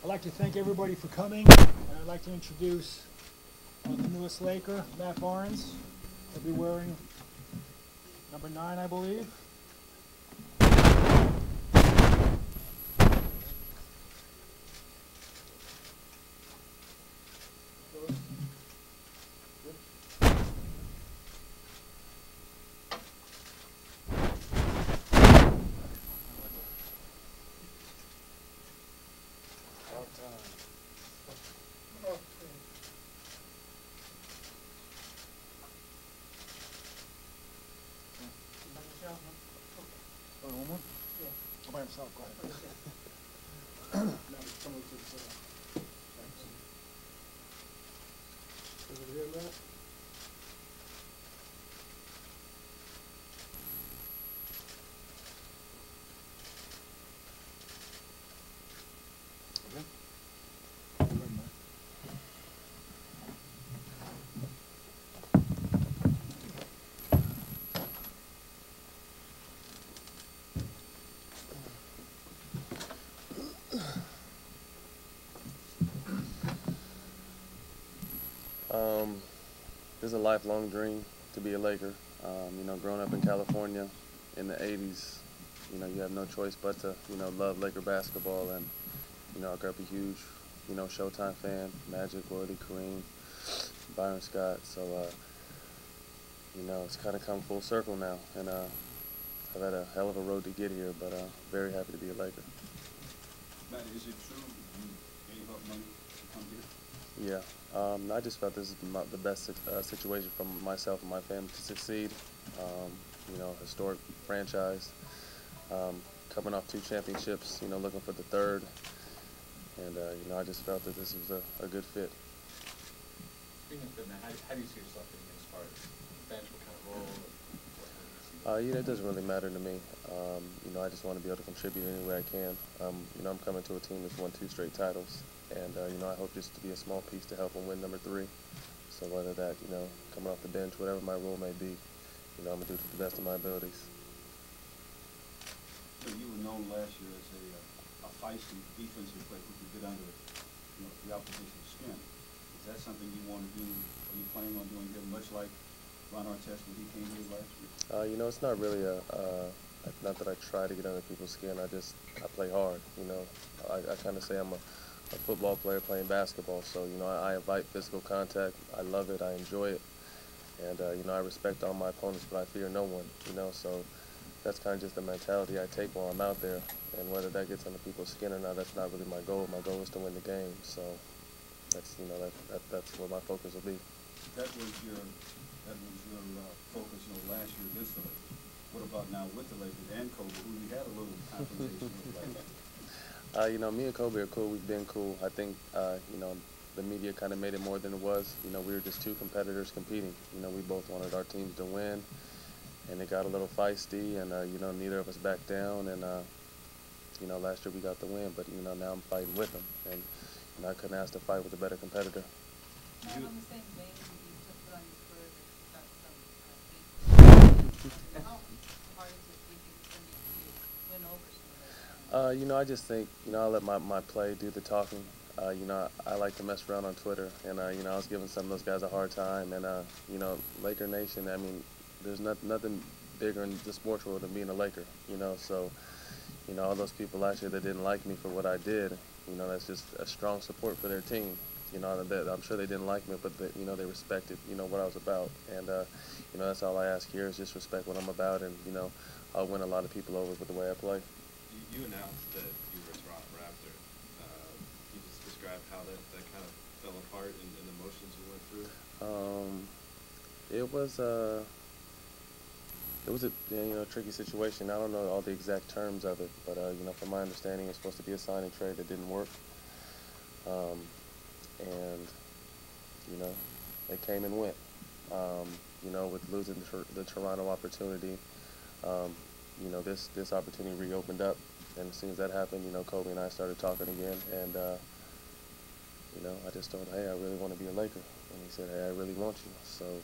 I'd like to thank everybody for coming, and I'd like to introduce the newest Laker, Matt Barnes. He'll be wearing number 9, I believe. One more? Yeah. All by himself, go ahead. Now, come over to the side. Over here, Matt. Okay. Go ahead, Matt. It's a lifelong dream to be a Laker. Growing up in California in the 80s, you have no choice but to, love Laker basketball. And, I grew up a huge, Showtime fan, Magic, Worthy, Kareem, Byron Scott. So, it's kind of come full circle now. And I've had a hell of a road to get here, but very happy to be a Laker. Matt, is it true you gave up money to come here? Yeah, I just felt this is the best situation for myself and my family to succeed. Historic franchise, coming off 2 championships, looking for the 3rd. And, I just felt that this was a good fit. Speaking of fit, man, how do you see yourself fitting in as far as bench, what kind of role? It doesn't really matter to me. I just want to be able to contribute any way I can. I'm coming to a team that's won 2 straight titles. And, I hope just to be a small piece to help them win number 3. So whether that, coming off the bench, whatever my role may be, I'm going to do it to the best of my abilities. You were known last year as a feisty defensive player who could get under the opposition's skin. Is that something you want to do? Are you planning on doing here, much like Ron Artest when he came here last year? It's not really not that I try to get under people's skin. I play hard. I kind of say I'm a football player playing basketball. So, I invite physical contact. I love it. I enjoy it. And, I respect all my opponents, but I fear no one, So that's kind of just the mentality I take while I'm out there. And whether that gets under people's skin or not, that's not really my goal. My goal is to win the game. So that's, that's where my focus will be. That was your focus, last year against the Lakers. What about now with the Lakers and Kobe, who you had a little confrontation with last year? Me and Kobe are cool. We've been cool. I think, the media kind of made it more than it was. We were just 2 competitors competing. We both wanted our teams to win, and it got a little feisty, and, neither of us backed down. And, last year we got the win, but, now I'm fighting with them. And, I couldn't ask to fight with a better competitor. On the same vein, you just put on your Twitter that how hard is it, do you think it's going to be to win over some of those? I just think, I'll let my play do the talking. I like to mess around on Twitter, and, I was giving some of those guys a hard time. And, Laker Nation, I mean, there's nothing bigger in the sports world than being a Laker, So, all those people last year that didn't like me for what I did, that's just a strong support for their team. I'm sure they didn't like me, but they respected, what I was about. And, that's all I ask here is just respect what I'm about, and, I'll win a lot of people over with the way I play. You announced that you were a Toronto Raptor. Can you just describe how that kind of fell apart and the emotions you went through? It was a tricky situation. I don't know all the exact terms of it, but from my understanding, it was supposed to be a signing trade that didn't work. And it came and went. With losing the Toronto opportunity, this opportunity reopened up, and as soon as that happened, Kobe and I started talking again, and I just told him, hey, I really want to be a Laker, and he said, hey, I really want you, so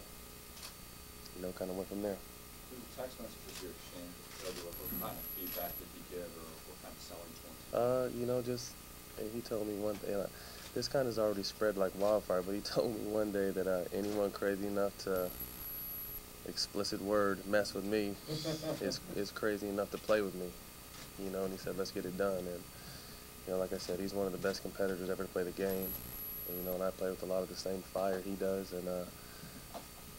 kind of went from there. Through the text messages you're exchanging, what kind of feedback did he give, or what kind of selling points? Just he told me one thing. This kind of has already spread like wildfire, but he told me one day that anyone crazy enough to explicit word mess with me is crazy enough to play with me. You know, and he said, let's get it done. And you know, like I said, he's one of the best competitors ever to play the game. And, you know, and I play with a lot of the same fire he does. And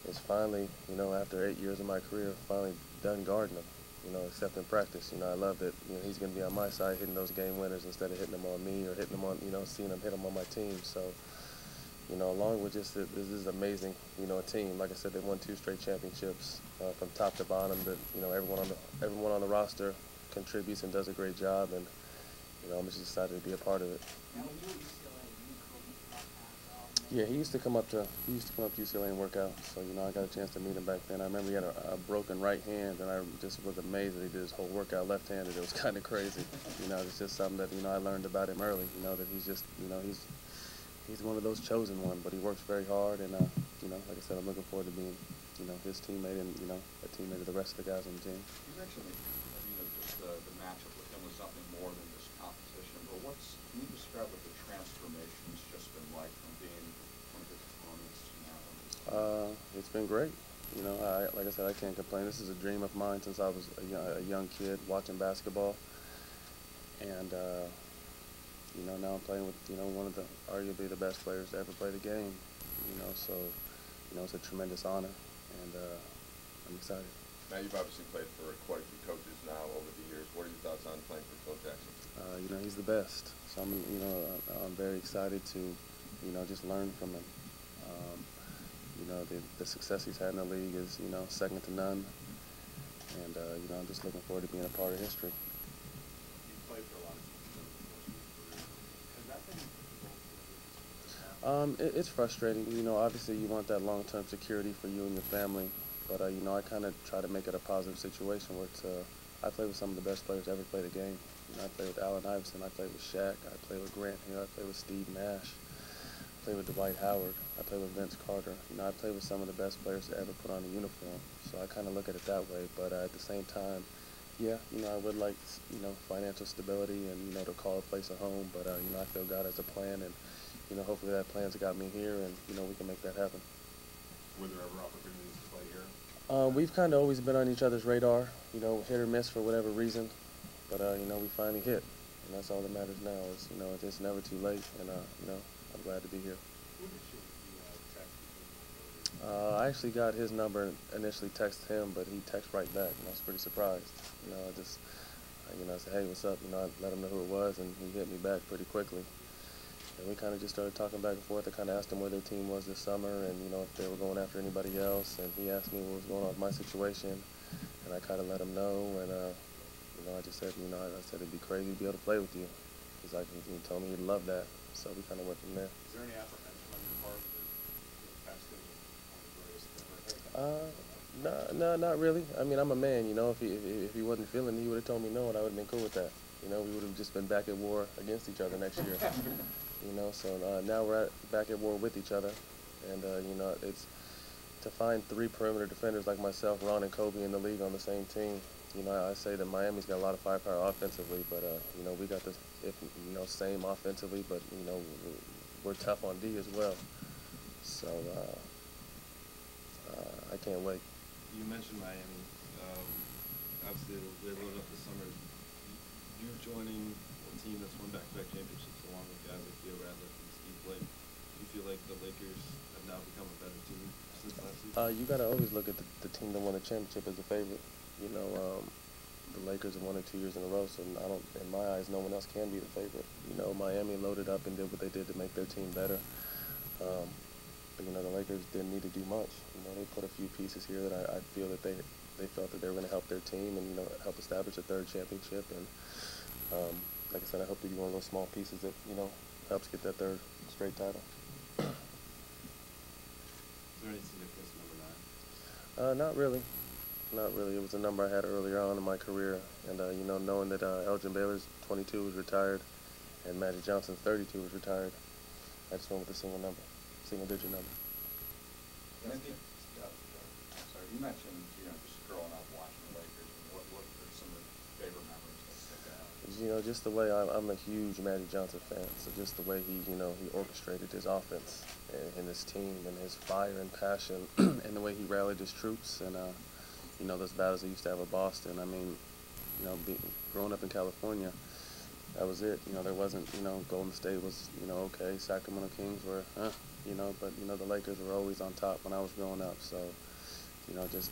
it's finally, you know, after 8 years of my career, finally done guarding him. You know, except in practice. You know, I love that, you know, he's going to be on my side hitting those game winners instead of hitting them on me or hitting them on, you know, seeing him hit them on my team. So, you know, along with just this is amazing, you know, a team. Like I said, they won 2 straight championships from top to bottom. That, you know, everyone on the roster contributes and does a great job. And, you know, I'm just excited to be a part of it. Now, when you were at UCLA, you and Kobe crossed paths. Yeah, he used to come up to UCLA and work out. So, you know, I got a chance to meet him back then. I remember he had a broken right hand, and I just was amazed that he did his whole workout left-handed. It was kind of crazy. You know, it's just something that, you know, I learned about him early. You know, that he's just, you know, he's one of those chosen ones, but he works very hard. And, you know, like I said, I'm looking forward to being, you know, his teammate and, you know, a teammate of the rest of the guys on the team. You mentioned, you know, just the matchup with him was something more than just competition, but can you describe what the transformation's just been like from being one of his opponents to now? It's been great. You know, like I said, I can't complain. This is a dream of mine since I was a young kid watching basketball. And, you know, now I'm playing with, you know, one of the arguably the best players to ever play the game. You know, so, you know, it's a tremendous honor, and I'm excited. Now, you've obviously played for quite a few coaches now over the years. What are your thoughts on playing for Phil Jackson? You know, he's the best. So I'm very excited to, you know, just learn from him. You know, the success he's had in the league is, you know, second to none. And, you know, I'm just looking forward to being a part of history. You've played for a lot of teams over the course of your career. Has that been difficult? It's frustrating. You know, obviously you want that long-term security for you and your family. But, you know, I kind of try to make it a positive situation where it's, I play with some of the best players to ever play the game. You know, I play with Allen Iverson, I play with Shaq, I play with Grant Hill, I play with Steve Nash, I play with Dwight Howard, I play with Vince Carter. You know, I play with some of the best players to ever put on a uniform. So I kind of look at it that way. But at the same time, yeah, you know, I would like, you know, financial stability and, you know, to call a place a home. But, you know, I feel God has a plan, and, you know, hopefully that plan's got me here, and, you know, we can make that happen. Were there ever opportunities to play here? We've kind of always been on each other's radar, you know, hit or miss for whatever reason. But, you know, we finally hit, and that's all that matters now is, you know, it's never too late, and, you know, I'm glad to be here. Who did you text? I actually got his number and initially texted him, but he texted right back, and I was pretty surprised. You know, I said, hey, what's up? You know, I let him know who it was, and he hit me back pretty quickly. And we kind of just started talking back and forth. I kind of asked him where their team was this summer and, you know, if they were going after anybody else. And he asked me what was going on with my situation, and I kind of let him know. And, you know, I just said, you know, I said it'd be crazy to be able to play with you. He's like, he told me he'd love that. So we kind of went from there. Is there any apprehension on your part with texting one of the greatest ever? No, not really. I mean, I'm a man, you know. If he wasn't feeling it, he would have told me no, and I would have been cool with that. You know, we would have just been back at war against each other next year. You know, so now we're back at war with each other, and you know, it's to find 3 perimeter defenders like myself, Ron, and Kobe in the league on the same team. You know, I say that Miami's got a lot of firepower offensively, but you know, we got this, you know, same offensively, but you know, we're tough on D as well. So I can't wait. You mentioned Miami. Obviously, they loaded up this summer. You joining a team that's won back-to-back championships along with guys like Theo Radcliffe and Steve Blake, do you feel like the Lakers have now become a better team since last season? You got to always look at the team that won the championship as a favorite. You know, the Lakers have won it 2 years in a row, so in my eyes, no one else can be the favorite. You know, Miami loaded up and did what they did to make their team better. But, you know, the Lakers didn't need to do much. You know, they put a few pieces here that I feel that they felt that they were going to help their team and, you know, help establish a 3rd championship. And, like I said, I hope to be one of those small pieces that, you know, helps get that 3rd straight title. Is there any significance to number 9? Not really. Not really. It was a number I had earlier on in my career. And, you know, knowing that Elgin Baylor's 22 was retired and Magic Johnson's 32 was retired, I just went with a single-digit number. Sorry, you mentioned, you know, just growing up watching the Lakers. What are some of the favorite memories that stick out? Just the way I'm a huge Magic Johnson fan. So just the way he orchestrated his offense and his team and his fire and passion and the way he rallied his troops and those battles he used to have with Boston. I mean, growing up in California, that was it. There wasn't, Golden State was, okay. Sacramento Kings were, but the Lakers were always on top when I was growing up. So, just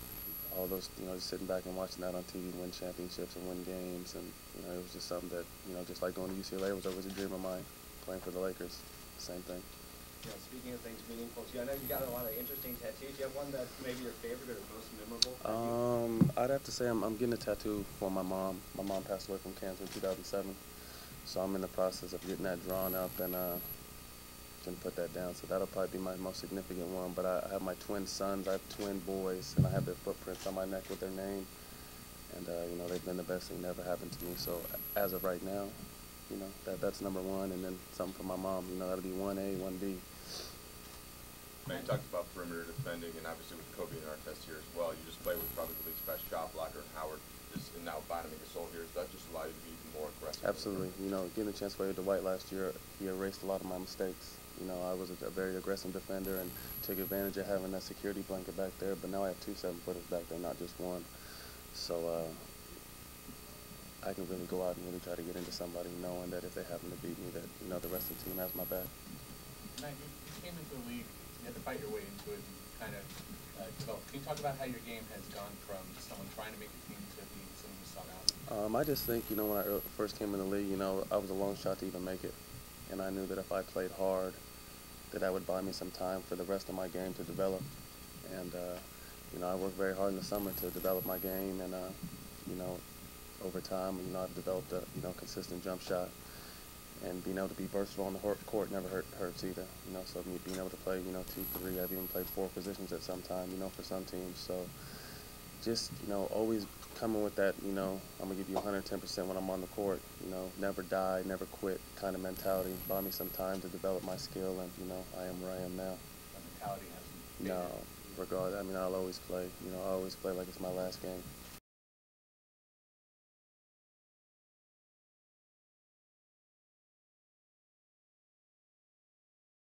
all those, just sitting back and watching that on TV, win championships and win games, and it was just something that, just like going to UCLA was always a dream of mine. Playing for the Lakers, same thing. Speaking of things meaningful to you, I know you got a lot of interesting tattoos. Do you have one that's maybe your favorite or most memorable? I'd have to say I'm getting a tattoo for my mom. My mom passed away from cancer in 2007, so I'm in the process of getting that drawn up and can put that down. So that'll probably be my most significant one. But I have my twin sons. I have twin boys, and I have their footprints on my neck with their name. And they've been the best thing that ever happened to me. So as of right now, that's number one. And then something for my mom. That'll be 1A, 1B. Now, you talked about perimeter defending, and obviously with Kobe and Artest here as well. You just play with probably the league's best shot blocker, Howard, and now Bynum and Gasol here. Does that just allow you to be even more aggressive? Absolutely. Getting a chance to play with Dwight last year, he erased a lot of my mistakes. I was a very aggressive defender and took advantage of having that security blanket back there, but now I have 2 7-footers back there, not just one. So I can really go out and really try to get into somebody knowing that if they happen to beat me, that, the rest of the team has my back. Matt, you came into the league, you had to fight your way into it and kind of develop. Can you talk about how your game has gone from someone trying to make a team to being someone who sought out? I just think, when I first came in the league, I was a long shot to even make it. And I knew that if I played hard, that would buy me some time for the rest of my game to develop. And, I worked very hard in the summer to develop my game. And, over time, I've developed a, consistent jump shot. And being able to be versatile on the court never hurts either. So me being able to play, 2, 3, I've even played 4 positions at some time, for some teams. So just, always coming with that, I'm going to give you 110% when I'm on the court, never die, never quit kind of mentality. Bought me some time to develop my skill, and, I am where I am now. That mentality hasn't No, regardless, I'll always play, I always play like it's my last game.